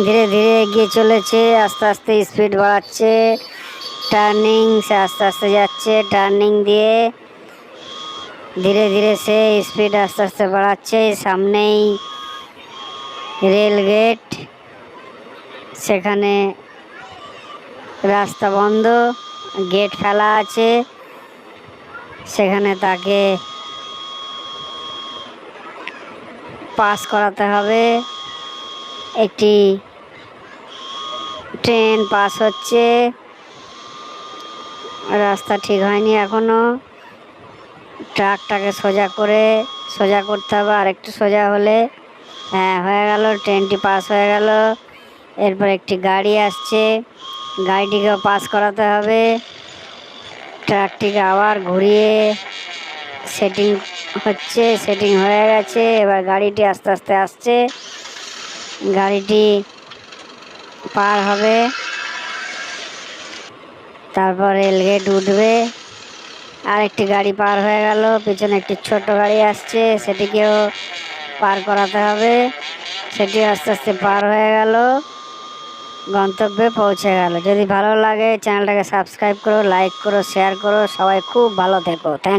ধীরে ধীরে এগিয়ে চলেছে, আস্তে আস্তে স্পিড বাড়াচ্ছে। টার্নিং, সে আস্তে আস্তে যাচ্ছে, টার্নিং দিয়ে ধীরে ধীরে সে স্পিড আস্তে আস্তে বাড়াচ্ছে। সামনেই রেল গেট, সেখানে রাস্তা বন্ধ, গেট ফেলা আছে, সেখানে তাকে পাস করাতে হবে। একটি ট্রেন পাস হচ্ছে, রাস্তা ঠিক হয়নি এখনো। ট্রাকটাকে সোজা করতে হবে, আরেকটু সোজা হলে, হ্যাঁ হয়ে গেল, ট্রেনটি পাস হয়ে গেল। এরপর একটি গাড়ি আসছে, গাড়িটিকেও পাস করাতে হবে। ট্রাকটিকে আবার ঘুরিয়ে সেটিং হচ্ছে, সেটিং হয়ে গেছে। এবার গাড়িটি আস্তে আস্তে আসছে, গাড়িটি পার হবে, তারপর রেলগেট উঠবে। আরেকটি গাড়ি পার হয়ে গেল, পিছনে একটি ছোট গাড়ি আসছে, সেটিকেও পার করাতে হবে। সেটি আস্তে আস্তে পার হয়ে গেল, গন্তব্যে পৌঁছে গেল। যদি ভালো লাগে চ্যানেলটাকে সাবস্ক্রাইব করো, লাইক করো, শেয়ার করো। সবাই খুব ভালো থেকো। থ্যাংক